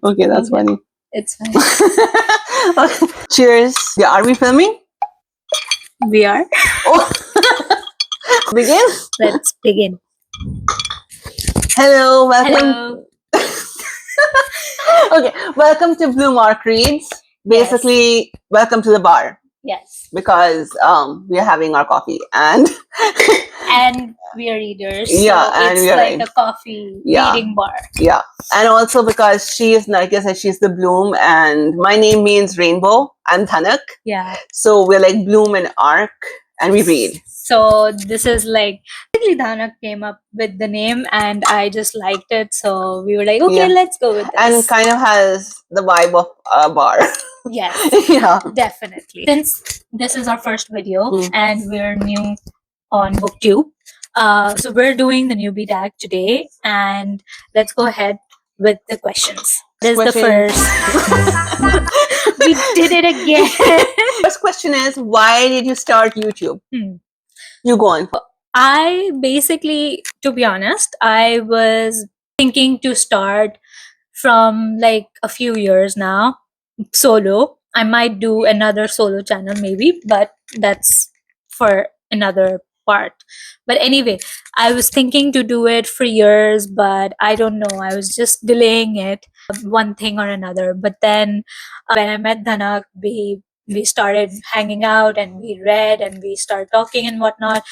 Okay, that's funny. It's fine. Okay. Cheers. Yeah, are we filming? We are. Oh. Begin? Let's begin. Hello, welcome. Hello. Okay, welcome to Blue Mark Reads. Basically, welcome to the bar. Yes. Because we are having our coffee and we are readers. Yeah, so and it's we are like right. a coffee Yeah. reading bar. Yeah, and also because she is, like I said, she's the bloom, and my name means rainbow. I'm Dhanak. Yeah. So we're like bloom and arc, and we read. So this is like basically Dhanak came up with the name and I just liked it. So we were like, okay, Yeah. let's go with this. And kind of has the vibe of a bar. Yes. Yeah. Definitely. Since this is our first video and we're new on BookTube, so we're doing the newbie tag today, and let's go ahead with the questions. This is the first. We did it again. First question is, why did you start YouTube? You go on. I basically, to be honest, I was thinking to start from like a few years now, solo. I might do another solo channel maybe, but that's for another part. But anyway, I was thinking to do it for years, but I don't know. I was just delaying it, one thing or another. But then when I met Dhanak, we started hanging out and we read and we started talking and whatnot.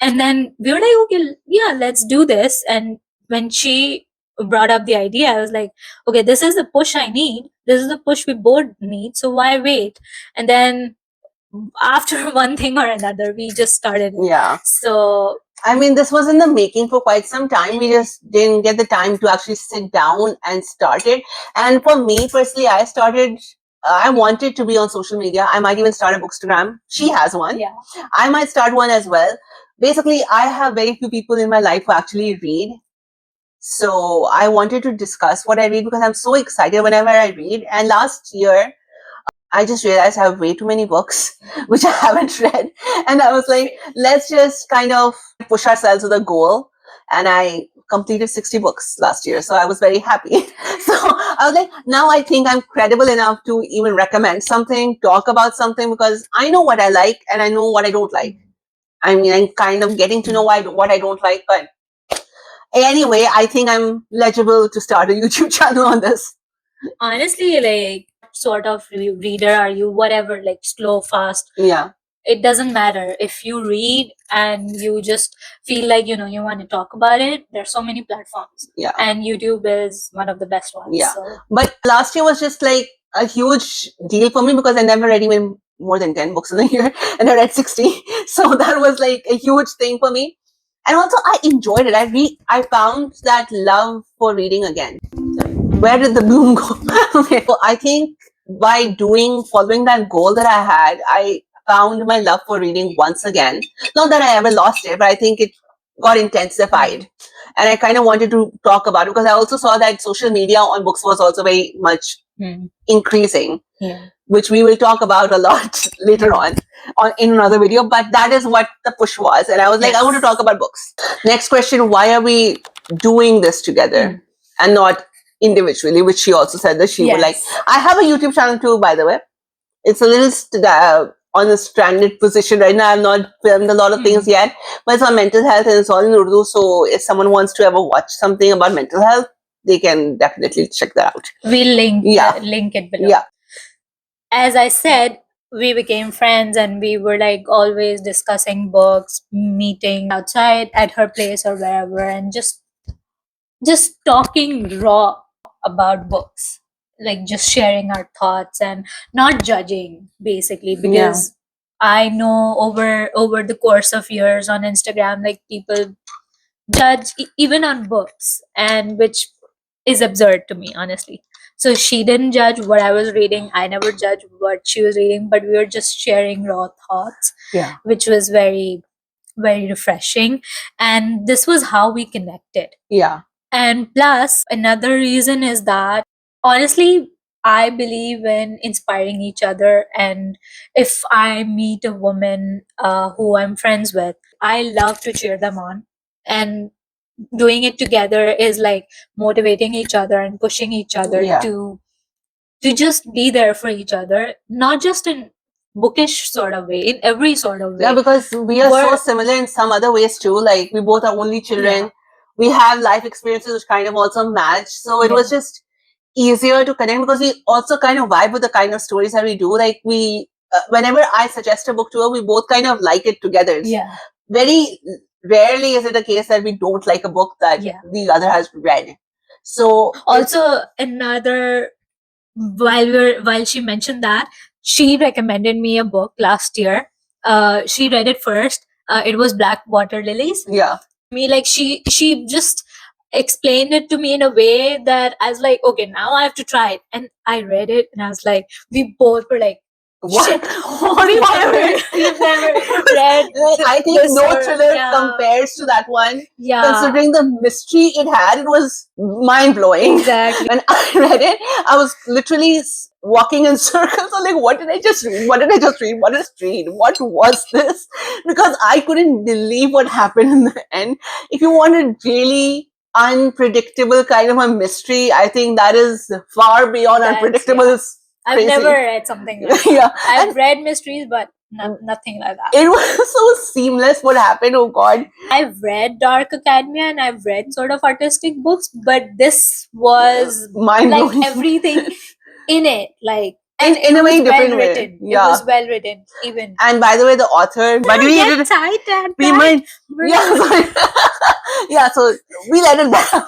And then we were like, okay, yeah, let's do this. And when she brought up the idea, I was like, okay, this is the push I need. This is the push we both need. So why wait? And then after one thing or another, we just started. Yeah. So I mean, this was in the making for quite some time. We just didn't get the time to actually sit down and start it. And for me personally, I started, I wanted to be on social media. I might even start a Bookstagram. She has one. yeah, I might start one as well. Basically, I have very few people in my life who actually read. So I wanted to discuss what I read because I'm so excited whenever I read. And last year, I just realized I have way too many books which I haven't read. And I was like, let's just kind of push ourselves with a goal. And I completed 60 books last year. So I was very happy. So I was like, now I think I'm credible enough to even recommend something, talk about something, because I know what I like and I know what I don't like. I mean, I'm kind of getting to know what I don't like. But anyway, I think I'm legible to start a YouTube channel on this. honestly, like, sort of reader are you, whatever, like slow, fast, Yeah, it doesn't matter. If you read and you just feel like you want to talk about it, there's so many platforms. Yeah, and YouTube is one of the best ones. Yeah. So. But last year was just like a huge deal for me because I never read even more than 10 books in a year, and I read 60. So that was like a huge thing for me. And also I enjoyed it. I found that love for reading again. Where did the bloom go? Okay. So I think by following that goal that I had, I found my love for reading once again. Not that I ever lost it, but I think it got intensified. And I kind of wanted to talk about it because I also saw that social media on books was also very much increasing, which we will talk about a lot later on in another video. But that is what the push was. And I was like, I want to talk about books. Next question, why are we doing this together and not individually, which she also said that she would like. I have a YouTube channel too, by the way. It's a little on a stranded position right now. I've not filmed a lot of things yet, but it's on mental health and it's all in Urdu. So if someone wants to ever watch something about mental health, they can definitely check that out. We'll link it below. Yeah. As I said, we became friends and we were like always discussing books, meeting outside at her place or wherever, and just talking raw about books, like just sharing our thoughts and not judging, basically, because I know over the course of years on Instagram, like people judge even on books, and which is absurd to me, honestly. So she didn't judge what I was reading, I never judged what she was reading, but we were just sharing raw thoughts, which was very, very refreshing. And this was how we connected. And plus, another reason is that, honestly, I believe in inspiring each other. And if I meet a woman who I'm friends with, I love to cheer them on. And doing it together is like motivating each other and pushing each other Yeah. to just be there for each other, not just in bookish sort of way, in every sort of way. Yeah, because we are so We're- similar in some other ways too. Like we both are only children. Yeah. We have life experiences which kind of also match. So it was just easier to connect because we also kind of vibe with the kind of stories that we do. Like we, whenever I suggest a book to her, we both kind of like it together. It's Yeah. very rarely is it a case that we don't like a book that the other has read. So Also another, while she mentioned that, she recommended me a book last year. She read it first. It was Black Water Lilies. Yeah. Me, like she just explained it to me in a way that I was like, okay, now I have to try it. And I read it and I was like, we both were like, what? shit, we've never read. I think this no or- thriller yeah. compares to that one. Yeah. Considering the mystery it had, it was mind blowing. Exactly. When I read it, I was literally walking in circles. I'm like, what did I just read? What did I just read? What is read? What was this? Because I couldn't believe what happened in the end. If you want a really unpredictable kind of a mystery, I think that is far beyond That's- unpredictable. yeah. It's I've crazy. never read something like that. Yeah. I've read mysteries, but nothing like that. It was so seamless what happened. Oh God. I've read Dark Academia and I've read sort of artistic books, but this was Mind like blowing. everything in it, like, In and a it very was different well way. written. Yeah. It was well written, even. And by the way, the author, but we Get did, tight and we tight. might, We're- yeah, sorry. Yeah, so we let it down.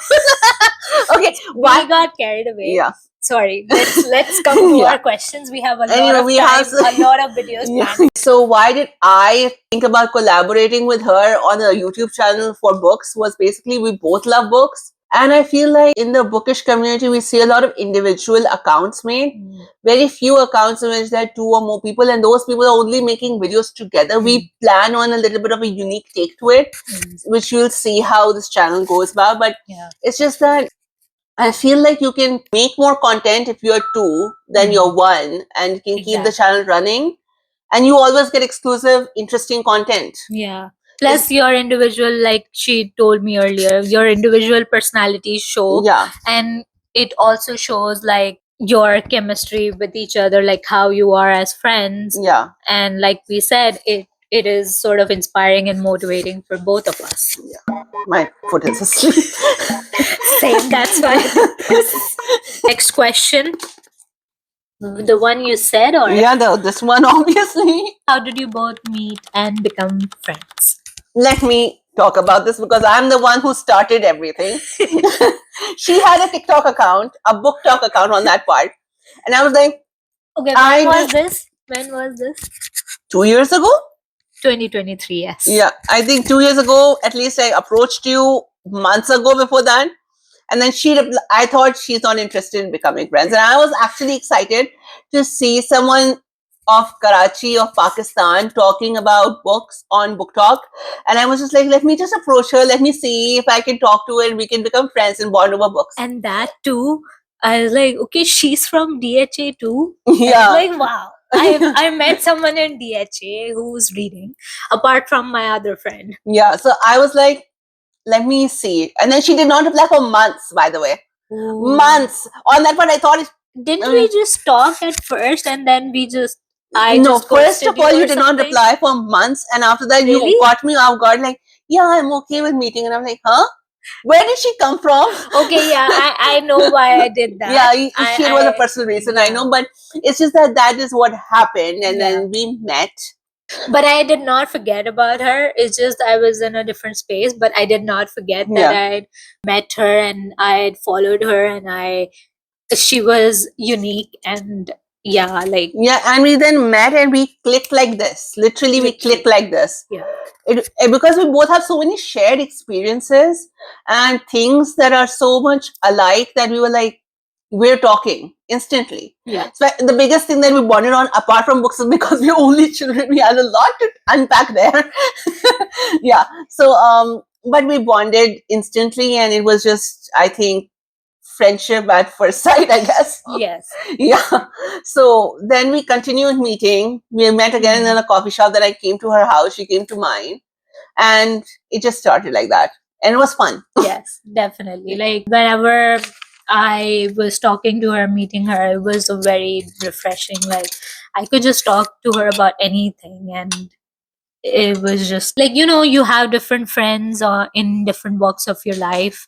Okay, we why? got carried away. Yeah. Sorry. Let's come to Yeah. our questions. We have a Anyway, lot of we time, have a lot of videos Yeah. planned. So why did I think about collaborating with her on a YouTube channel for books was basically we both love books. And I feel like in the bookish community, we see a lot of individual accounts made. Very few accounts in which there are 2 or more people, and those people are only making videos together. We plan on a little bit of a unique take to it, which you'll see how this channel goes about. But it's just that I feel like you can make more content if you're 2 than you're 1, and you can keep the channel running. And you always get exclusive, interesting content. Yeah. Plus your individual, like she told me earlier, your individual personalities show. Yeah. And it also shows like your chemistry with each other, like how you are as friends. Yeah. And like we said, it is sort of inspiring and motivating for both of us. Yeah. My foot is asleep. Same, that's why. Next question. The one you said, or Yeah, this one obviously. how did you both meet and become friends? Let me talk about this because I'm the one who started everything. She had a TikTok account, a BookTok account on that part. And I was like, okay, when was this? When was this? 2 years ago? 2023, yes. Yeah, I think 2 years ago, at least I approached you months ago before that. And then I thought she's not interested in becoming friends. And I was actually excited to see someone of Karachi, of Pakistan, talking about books on BookTok. And I was just like, let me just approach her. Let me see if I can talk to her and we can become friends and bond over books. And that too, I was like, okay, she's from DHA too. Yeah. I was like, wow. I met someone in DHA who's reading, apart from my other friend. Yeah. So I was like, let me see. And then she did not reply for months, by the way. Ooh. Months. On that one, I thought Didn't we just talk at first and then we just... first of all, you did not reply for months. And after that, Really? you caught me off guard like, yeah, I'm okay with meeting. And I'm like, huh? Where did she come from? Okay, yeah, I know why I did that. Yeah, it was a personal reason, I know. But it's just that is what happened. And then we met. But I did not forget about her. It's just I was in a different space, but I did not forget that I'd met her and I'd followed her and she was unique and and we then met and we clicked like this. Literally, we clicked like this. Yeah. Because we both have so many shared experiences and things that are so much alike that we were like, we're talking instantly. Yeah. So the biggest thing that we bonded on, apart from books, is because we're only children. We had a lot to unpack there. Yeah. So, but we bonded instantly, and it was just, I think, friendship at first sight, I guess. Yes. Yeah. So then we continued meeting. We met again in a coffee shop. Then I came to her house. She came to mine. And it just started like that. and it was fun. Yes, definitely. Like whenever I was talking to her, meeting her, it was a very refreshing. Like I could just talk to her about anything, and it was just like, you have different friends in different walks of your life.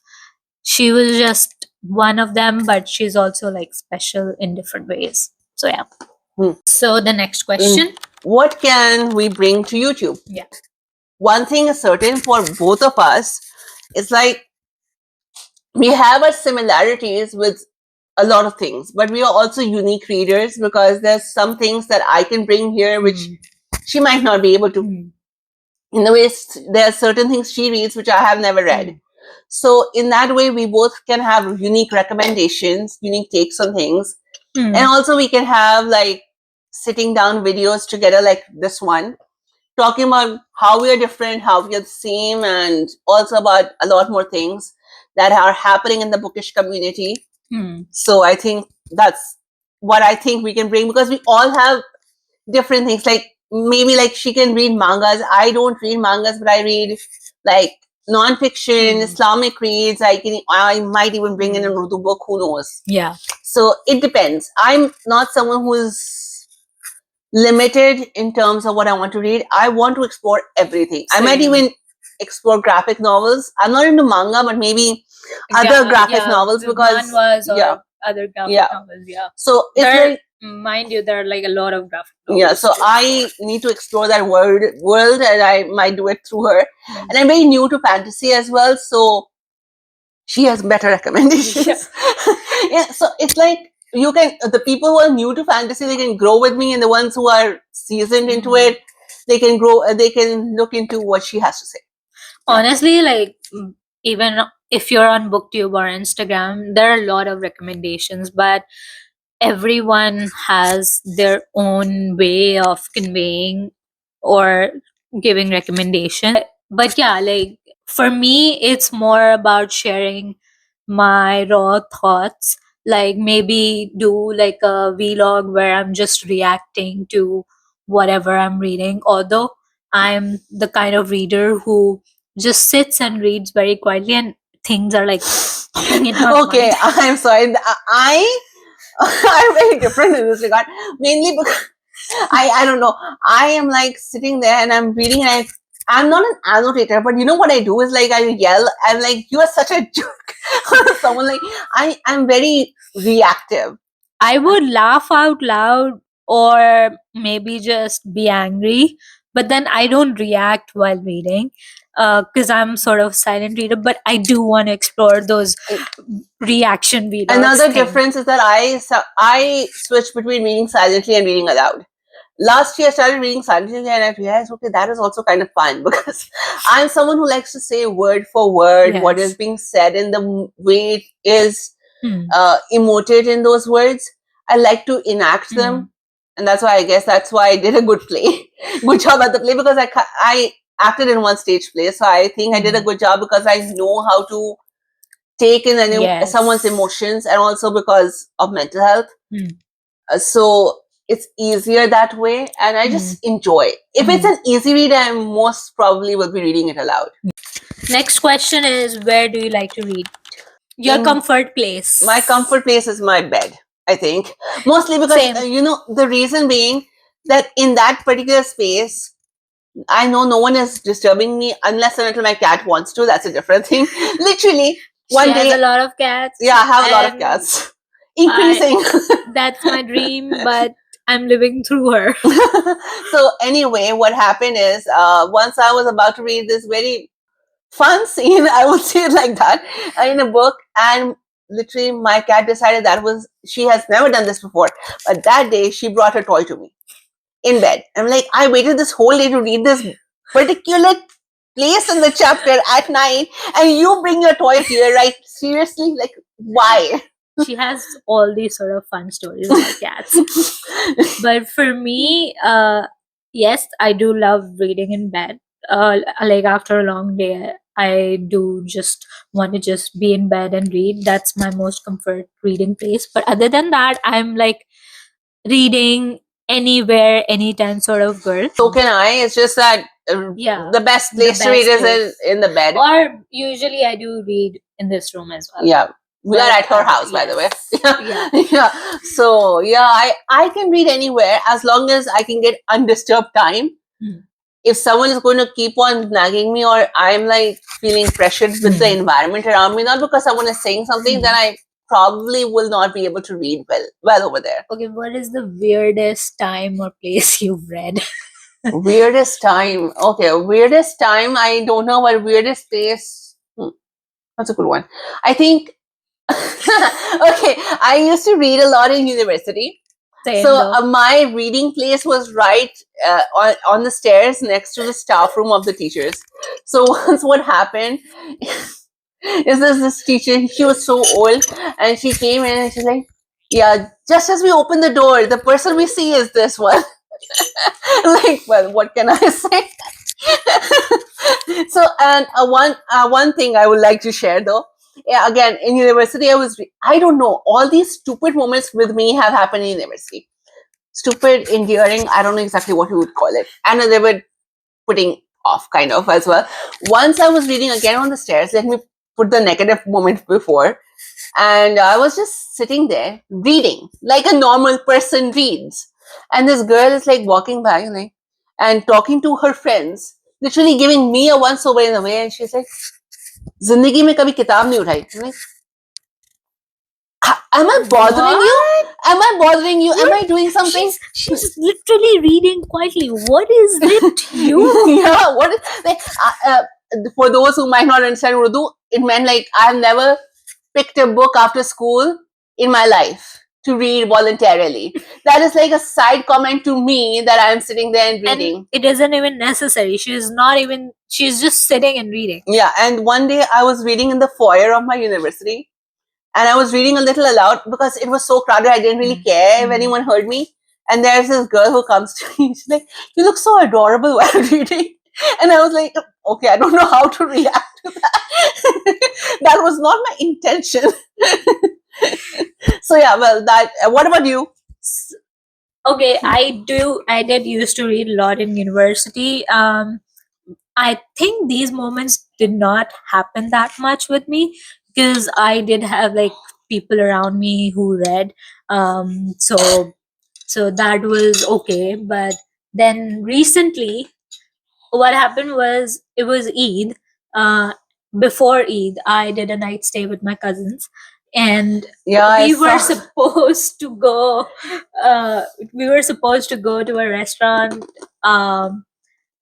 She was just one of them, but she's also like special in different ways. So yeah. So the next question. What can we bring to YouTube? Yeah. One thing is certain for both of us, it's like we have our similarities with a lot of things, but we are also unique readers because there's some things that I can bring here which she might not be able to. In the way, there are certain things she reads which I have never read. So in that way, we both can have unique recommendations, unique takes on things. And also we can have like sitting down videos together like this one, talking about how we are different, how we are the same, and also about a lot more things that are happening in the bookish community. So I think that's what I think we can bring, because we all have different things. Like maybe like she can read mangas. I don't read mangas, but I read like non-fiction, Islamic reads. I might even bring in an Urdu book, who knows? Yeah. So it depends. I'm not someone who's limited in terms of what I want to read. I want to explore everything. I might even explore graphic novels. I'm not into manga, but maybe other graphic novels, because manhwas or other graphic novels. Yeah. So it's like, mind you, there are like a lot of graphic novels. Yeah, so I need to explore that world, and I might do it through her. And I'm very new to fantasy as well, so she has better recommendations. Yeah, so it's like the people who are new to fantasy, they can grow with me, and the ones who are seasoned into it, they can grow. They can look into what she has to say. Honestly, like even if you're on BookTube or Instagram, there are a lot of recommendations, but everyone has their own way of conveying or giving recommendations. But yeah, like for me, it's more about sharing my raw thoughts. Like maybe do like a vlog where I'm just reacting to whatever I'm reading. Although I'm the kind of reader who just sits and reads very quietly, and things are like in her Okay, mind. I'm sorry. I'm very different in this regard, mainly because I don't know. I am like sitting there and I'm reading, and I'm not an annotator, but you know what I do is like I yell. I'm like, you are such a jerk. Someone like I'm very reactive. I would laugh out loud or maybe just be angry, but then I don't react while reading because I'm sort of silent reader. But I do want to explore those reaction videos. Another difference is that I switch between reading silently and reading aloud. Last year I started reading silently, and I realized, okay, that is also kind of fun, because I'm someone who likes to say word for word what is being said in the way it is emoted in those words. I like to enact them, and that's why I did a good job at the play, because I acted in one stage play, so I think I did a good job because I know how to take in someone's emotions, and also because of mental health. So it's easier that way, and I just enjoy. If it's an easy read, I most probably will be reading it aloud. Next question is, where do you like to read? Your comfort place. My comfort place is my bed, I think. Mostly because, the reason being that in that particular space, I know no one is disturbing me unless and until my cat wants to. That's a different thing. Literally, one day. She has a lot of cats. Yeah, I have a lot of cats. Increasing. That's my dream, but I'm living through her. So anyway, what happened is, once I was about to read this very fun scene, I would say it like that, in a book, and literally my cat decided she has never done this before, but that day she brought her toy to me in bed. I'm like, I waited this whole day to read this particular place in the chapter at night, and you bring your toy here, right? Seriously? Like, why? She has all these sort of fun stories about cats. But for me, yes, I do love reading in bed. Like after a long day, I do just want to just be in bed and read. That's my most comfort reading place. But other than that, I'm like reading anywhere, anytime sort of girl. So can I. It's just that Yeah, the best the place to read best is in the bed. Or usually I do read in this room as well. Yeah, we are But, at her house, by the way. Yeah. Yeah. So yeah, I can read anywhere as long as I can get undisturbed time. Hmm. If someone is going to keep on nagging me, or I'm like feeling pressured with the environment around me, not because someone is saying something, then I probably will not be able to read well over there. Okay, what is the weirdest time or place you've read? Weirdest time. Okay, weirdest time. I don't know, but weirdest place. That's a good one. I think. Okay, I used to read a lot in university. Same So though. my reading place was right on the stairs next to the staff room of the teachers. So once what happened is this teacher, she was so old, and she came in and she's like, yeah, just as we open the door, the person we see is this one. Like, well, what can I say? So, and one thing I would like to share though, yeah, again, in university, I don't know, all these stupid moments with me have happened in university. Stupid, endearing, I don't know exactly what you would call it. And they were putting off kind of as well. Once I was reading again on the stairs, let me put the negative moment before, and I was just sitting there reading like a normal person reads. And this girl is like walking by, like, and talking to her friends, literally giving me a once over in a way, and she's like, Zindagi mein kabhi kitab nahi uthai. I'm like, am I bothering you? Am I bothering you? Am I doing something? She's literally reading quietly. What is it to you? Yeah, what is like, for those who might not understand Urdu, it meant like I've never picked a book after school in my life to read voluntarily. That is like a side comment to me that I'm sitting there and reading. And it isn't even necessary. She's just sitting and reading. Yeah, and one day I was reading in the foyer of my university, and I was reading a little aloud because it was so crowded. I didn't really care if anyone heard me. And there's this girl who comes to me. She's like, "You look so adorable while reading." And I was like, "Okay, I don't know how to react to that." That was not my intention. So yeah, well, that. What about you? Okay, I did used to read a lot in university. I think these moments did not happen that much with me because I did have like people around me who read. So that was okay. But then recently, what happened was it was Eid. Before Eid, I did a night stay with my cousins, and Yeah, we were supposed to go. We were supposed to go to a restaurant.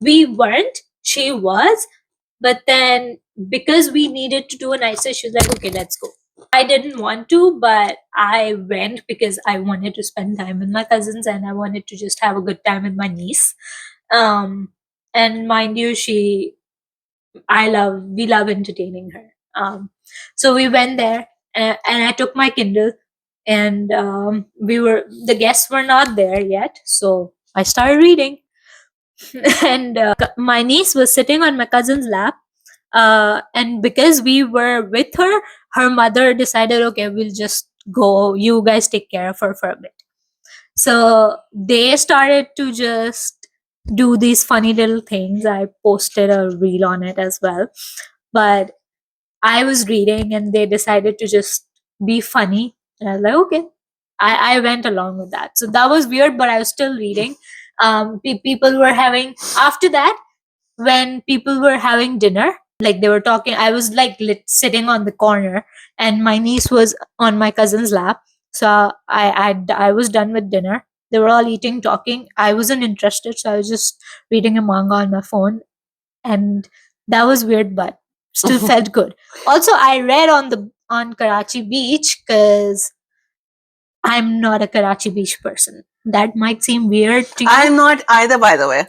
We weren't. She was, but then because we needed to do a night stay, she was like, "Okay, let's go." I didn't want to, but I went because I wanted to spend time with my cousins and I wanted to just have a good time with my niece. And mind you, we love entertaining her. So we went there, and I took my Kindle, and the guests were not there yet, so I started reading. And my niece was sitting on my cousin's lap, and because we were with her, her mother decided, okay, we'll just go, you guys take care of her for a bit. So they started to just do these funny little things. I posted a reel on it as well. But I was reading and they decided to just be funny. And I was like, okay. I went along with that. So that was weird, but I was still reading. People were having, after that, when people were having dinner, like they were talking, I was like sitting on the corner and my niece was on my cousin's lap. So I was done with dinner. They were all eating, talking. I wasn't interested, so I was just reading a manga on my phone, and that was weird, but still felt good. Also, I read on Karachi Beach because I'm not a Karachi Beach person. That might seem weird to you. I'm not either, by the way.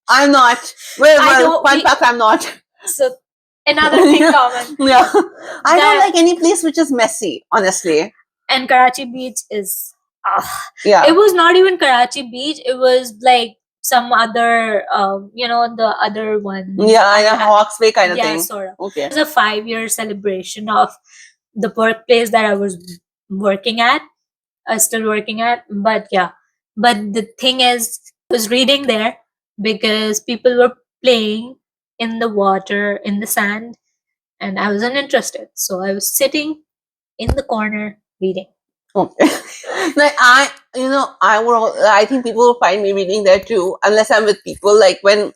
I'm not. Fun fact, I'm not. So another thing common. Yeah, I don't like any place which is messy, honestly. And Karachi Beach is, yeah. It was not even Karachi Beach. It was like some other, the other one. Yeah, Hawks Bay kind of thing. Yeah, sort of. Okay. It was a 5-year celebration of the workplace that I was working at. Still working at, but yeah. But the thing is, I was reading there because people were playing in the water, in the sand, and I wasn't interested. So I was sitting in the corner reading. Okay. Like I think people will find me reading there too, unless I'm with people. Like when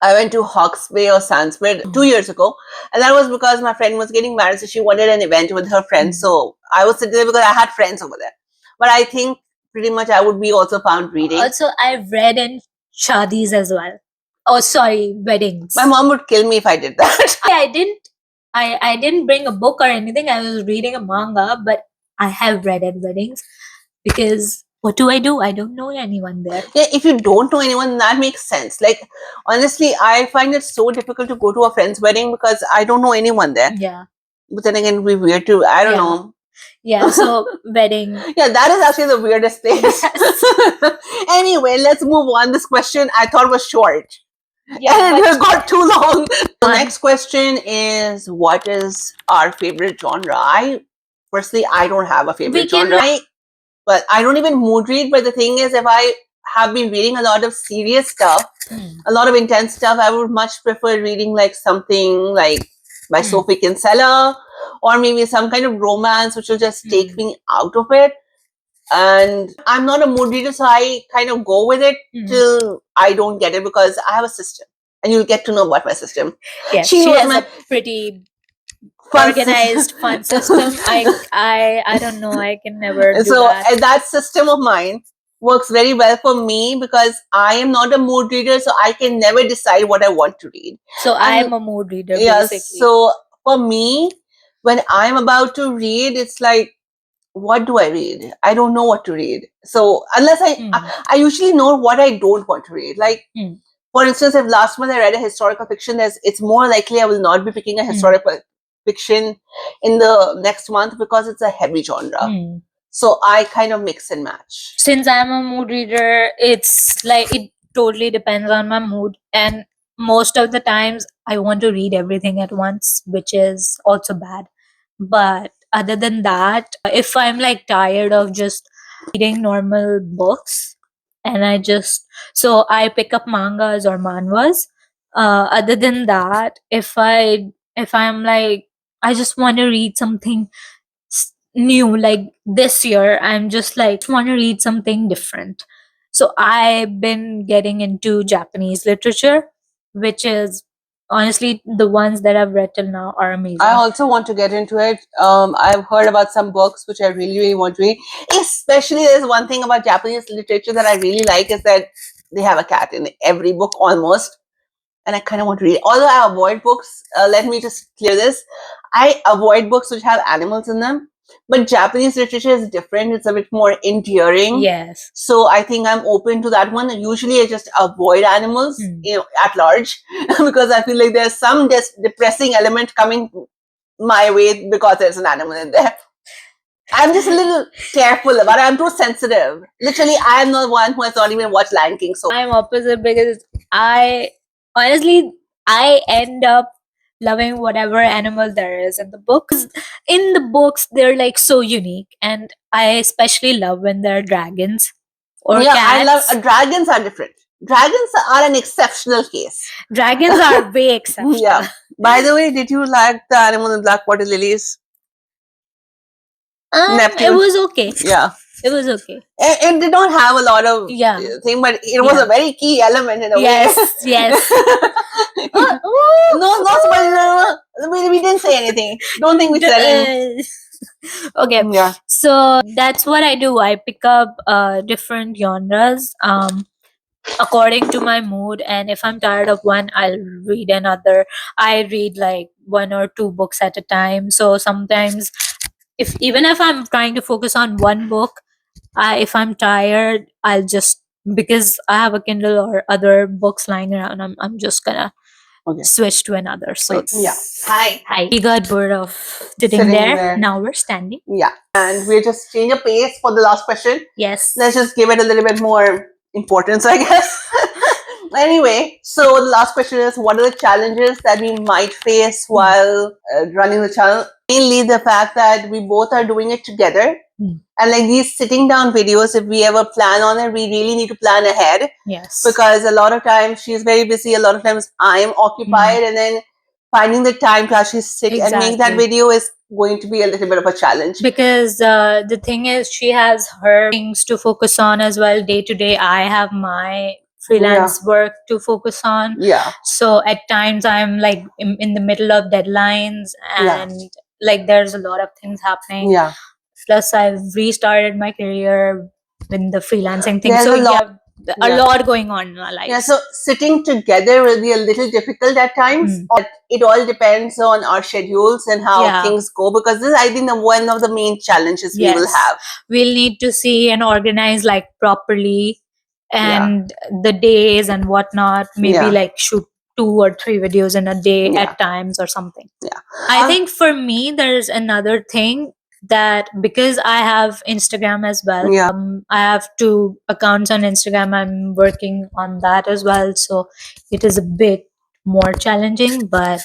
I went to Hawke's Bay or Sandspread 2 years ago, and that was because my friend was getting married, so she wanted an event with her friends. So I was sitting there because I had friends over there. But I think pretty much I would be also found reading. Also, I've read in shadis as well. Oh, sorry, weddings. My mom would kill me if I did that. I didn't bring a book or anything. I was reading a manga, but I have read at weddings because what do? I don't know anyone there. Yeah, if you don't know anyone, that makes sense. Like, honestly, I find it so difficult to go to a friend's wedding because I don't know anyone there. Yeah. But then again, it'd be weird too. I don't know. Yeah, so wedding. Yeah, that is actually the weirdest place. Yes. Anyway, let's move on. This question I thought was short. Yeah, and it got too long. The next question is, what is our favorite genre? I don't have a favorite genre. But I don't even mood read. But the thing is, if I have been reading a lot of serious stuff, a lot of intense stuff, I would much prefer reading like something like by Sophie Kinsella, or maybe some kind of romance which will just take me out of it. And I'm not a mood reader, so I kind of go with it till I don't get it, because I have a system, and you'll get to know about my system. Yes, she has a pretty organized, fun system. I don't know. I can never do that. That system of mine works very well for me because I am not a mood reader, so I can never decide what I want to read. So I am a mood reader, basically. So for me, when I'm about to read, it's like, what do I read? I don't know what to read. So unless I usually know what I don't want to read. Like, for instance, if last month I read a historical fiction, it's more likely I will not be picking a historical fiction in the next month because it's a heavy genre. So I kind of mix and match. Since I'm a mood reader, it's like it totally depends on my mood, and most of the times I want to read everything at once, which is also bad. But other than that, if I'm like tired of just reading normal books, and I pick up mangas or manhwas. Other than that, if I'm like, I just want to read something new, like this year I'm just like want to read something different, so I've been getting into Japanese literature, which is honestly the ones that I've read till now are amazing. I also want to get into it. I've heard about some books which I really, really want to read. Especially, there's one thing about Japanese literature that I really like, is that they have a cat in every book almost. And I kind of want to read. Although I avoid books, let me just clear this. I avoid books which have animals in them. But Japanese literature is different. It's a bit more endearing. Yes. So I think I'm open to that one. Usually I just avoid animals, at large, because I feel like there's some depressing element coming my way because there's an animal in there. I'm just a little careful about it. I'm too sensitive. Literally, I'm the one who has not even watched Lion King. So I'm opposite, because I end up loving whatever animal there is in the books. In the books, they're like so unique, and I especially love when there are dragons or cats. I love dragons are different. Dragons are an exceptional case. Dragons are way exceptional. Yeah. By the way, did you like the Animal in Black Water Lilies? It was okay. Yeah. It was okay. It did not have a lot of thing, but it was a very key element in a way. Yes. No, we didn't say anything. Don't think we said anything. Okay. Yeah. So that's what I do. I pick up different genres according to my mood, and if I'm tired of one, I'll read another. I read like 1 or 2 books at a time. So sometimes, even if I'm trying to focus on one book, if I'm tired, I'll just, because I have a Kindle or other books lying around, I'm just gonna switch to another. So hi. We got bored of sitting there. Now we're standing. Yeah, and we'll just change a pace for the last question. Yes. Let's just give it a little bit more importance, I guess. Anyway, so the last question is, what are the challenges that we might face while running the channel? Mainly the fact that we both are doing it together. And like these sitting down videos, if we ever plan on it, we really need to plan ahead. Yes. Because a lot of times she's very busy, a lot of times I am occupied, and then finding the time to actually sit and make that Exactly. video is going to be a little bit of a challenge. Because the thing is, she has her things to focus on as well day to day. I have my freelance work to focus on. Yeah. So at times I'm like in the middle of deadlines, and like there's a lot of things happening. Yeah. Plus I've restarted my career in the freelancing thing. There's So a lot going on in our lives. Yeah, so sitting together will be a little difficult at times. But it all depends on our schedules and how things go, because this is, I think, one of the main challenges we will have. We'll need to see and organize like properly, and the days and whatnot. Maybe like shoot 2 or 3 videos in a day at times or something. I think for me, there's another thing that because I have Instagram as well, I have 2 accounts on Instagram. I'm working on that as well, so it is a bit more challenging. But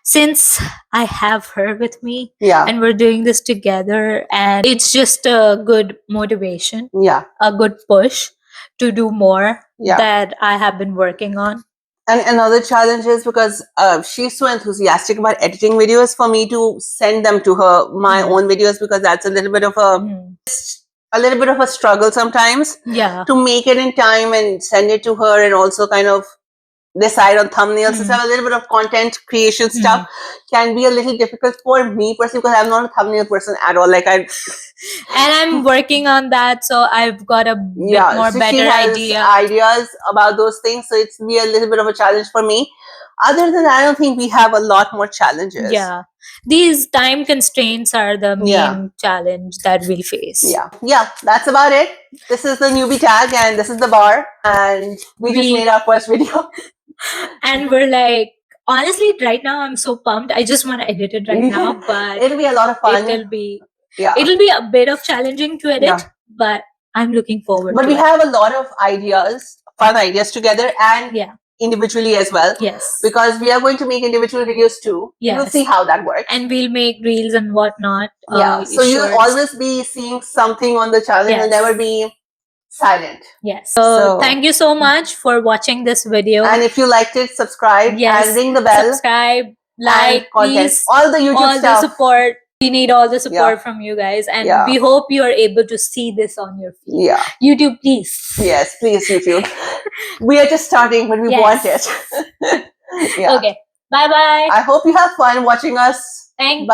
since I have her with me, and we're doing this together, and it's just a good motivation, a good push to do more that I have been working on. And another challenge is because she's so enthusiastic about editing videos, for me to send them to her, my own videos, because that's a little bit of a struggle sometimes. To make it in time and send it to her, and also kind of decide on thumbnails and stuff. A little bit of content creation stuff can be a little difficult for me personally, because I'm not a thumbnail person at all. Like and I'm working on that, so I've got a bit more so better she has ideas about those things, so it's be a little bit of a challenge for me. Other than that, I don't think we have a lot more challenges. These time constraints are the main challenge that we'll face. That's about it. This is the newbie tag, and this is the bar, and we just made our first video. And we're like, honestly, right now I'm so pumped. I just want to edit it right now, but it'll be a lot of fun. It'll be a bit of challenging to edit, but I'm looking forward to it. But we have a lot of ideas, fun ideas together, and individually as well. Because we are going to make individual videos too. We'll see how that works. And we'll make reels and whatnot. So you'll always be seeing something on the channel. It'll never be silent. So thank you so much for watching this video. And if you liked it, subscribe and ring the bell. Subscribe, like, please. All the YouTube stuff. The support. We need all the support from you guys, and we hope you are able to see this on your feed. YouTube, please. Yes, please, YouTube. We are just starting, but we want it. Okay. Bye-bye. I hope you have fun watching us. Thank you.